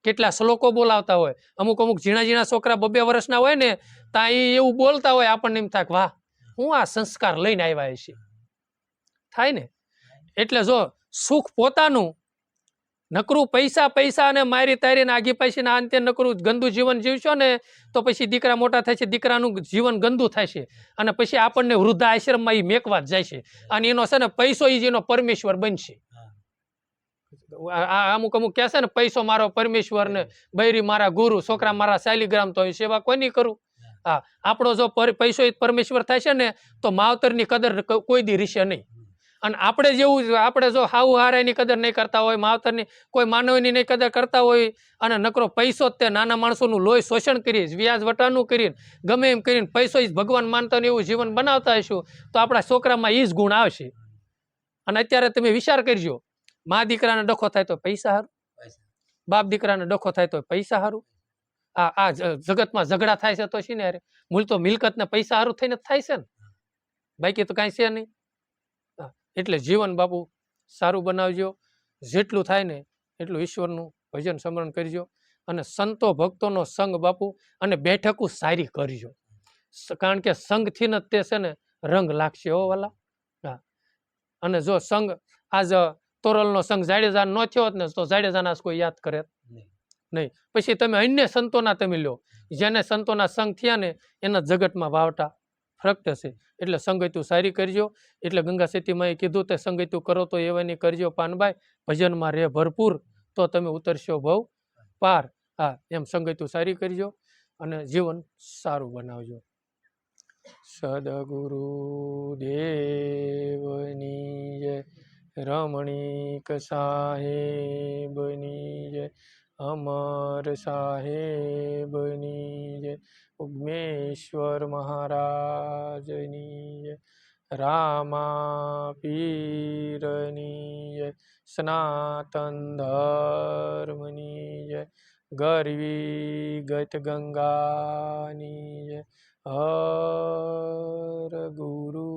કેટલા શ્લોકો બોલાવતા હોય, અમુક ઝીણા છોકરા 2 વર્ષના હોય ને ત્યાં એ એવું બોલતા હોય, આપણને એમ થાય વાહ હું આ સંસ્કાર લઈને આવ્યા છે થાય ને. એટલે જો સુખ પોતાનું, નકરું પૈસા અને મારી તારીને આગી પાછીના અંતે નકરું ગંદુ જીવન જીવશો ને તો પછી દીકરા મોટા થાય છે, દીકરાનું જીવન ગંદુ થાય છે, અને પછી આપણને વૃદ્ધા આશ્રમમાં એ મેકવા જ જાય છે, અને એનો છે ને પૈસો એ જેનો પરમેશ્વર બનશે. અમુક કહે છે ને પૈસો મારો પરમેશ્વર ને બૈરી મારા ગુરુ, છોકરા મારા શાલિગ્રામ, તો સેવા કોની કરું. હા, આપણો જો પૈસો પરમેશ્વર થાય છે ને તો માવતરની કદર કોઈ દી રીશે નહીં. અને આપણે જો હાવ હારાની કદર નહીં કરતા હોય, માવતરની કોઈ માનવીની નહીં કદર કરતા હોય, અને નકરો પૈસો જ તે નાના માણસોનું લોહી શોષણ કરી, વ્યાજ વટાનું કરીને, ગમે એમ કરીને પૈસો જ ભગવાન માનતા એવું જીવન બનાવતા હશું તો આપણા છોકરામાં એ જ ગુણ આવશે. અને અત્યારે તમે વિચાર કરજો, મા દીકરાને ડખો થાય તો પૈસા હારું, બાપ દીકરાને ડખો થાય તો પૈસા હારું. આ જગતમાં ઝઘડા થાય છે તો શીને અરે મૂળ તો મિલકત ને પૈસા હારું થઈને થાય છે ને, બાકી તો કાંઈ છે નહીં. એટલે જીવન બાપુ સારું બનાવજો, જેટલું થાય ને એટલું ઈશ્વરનું ભજન સ્મરણ કરજો, અને સંતો ભક્તોનો સંગ બાપુ, અને બેઠકું સારી કરજો, કારણ કે સંગથી જ તે છે ને રંગ લાગશે હો વાલા. હા, અને જો સંગ આજ તોરલનો સંગ જાડેજાનો ન થયો હોત ને તો જાડેજાના કોઈ યાદ કરે નહીં. પછી તમે અન્ય સંતોના તમે લો, જેને સંતોના સંગ થયા ને એના જગતમાં વાવટા ફરક થશે. એટલે સંગતું સારી કરજો. એટલે ગંગા સતીમાં એ કીધું તે સંગતું કરો તો એવાની કરજો પાનબાઈ, ભજનમાં રહે ભરપૂર તો તમે ઉતરશો ભવ પાર. હા, એમ સંગતું સારી કરજો અને જીવન સારું બનાવજો. સદગુરુ દેવની જય, રમણીક સાહેબની જય, અમર સાહેબની જય, ઉગ્મેશ્વર મહારાજની જય, રામા પીરની જય, સનાતન ધર્મની જય, ગરવી ગત ગંગાની જય. હર ગુરુ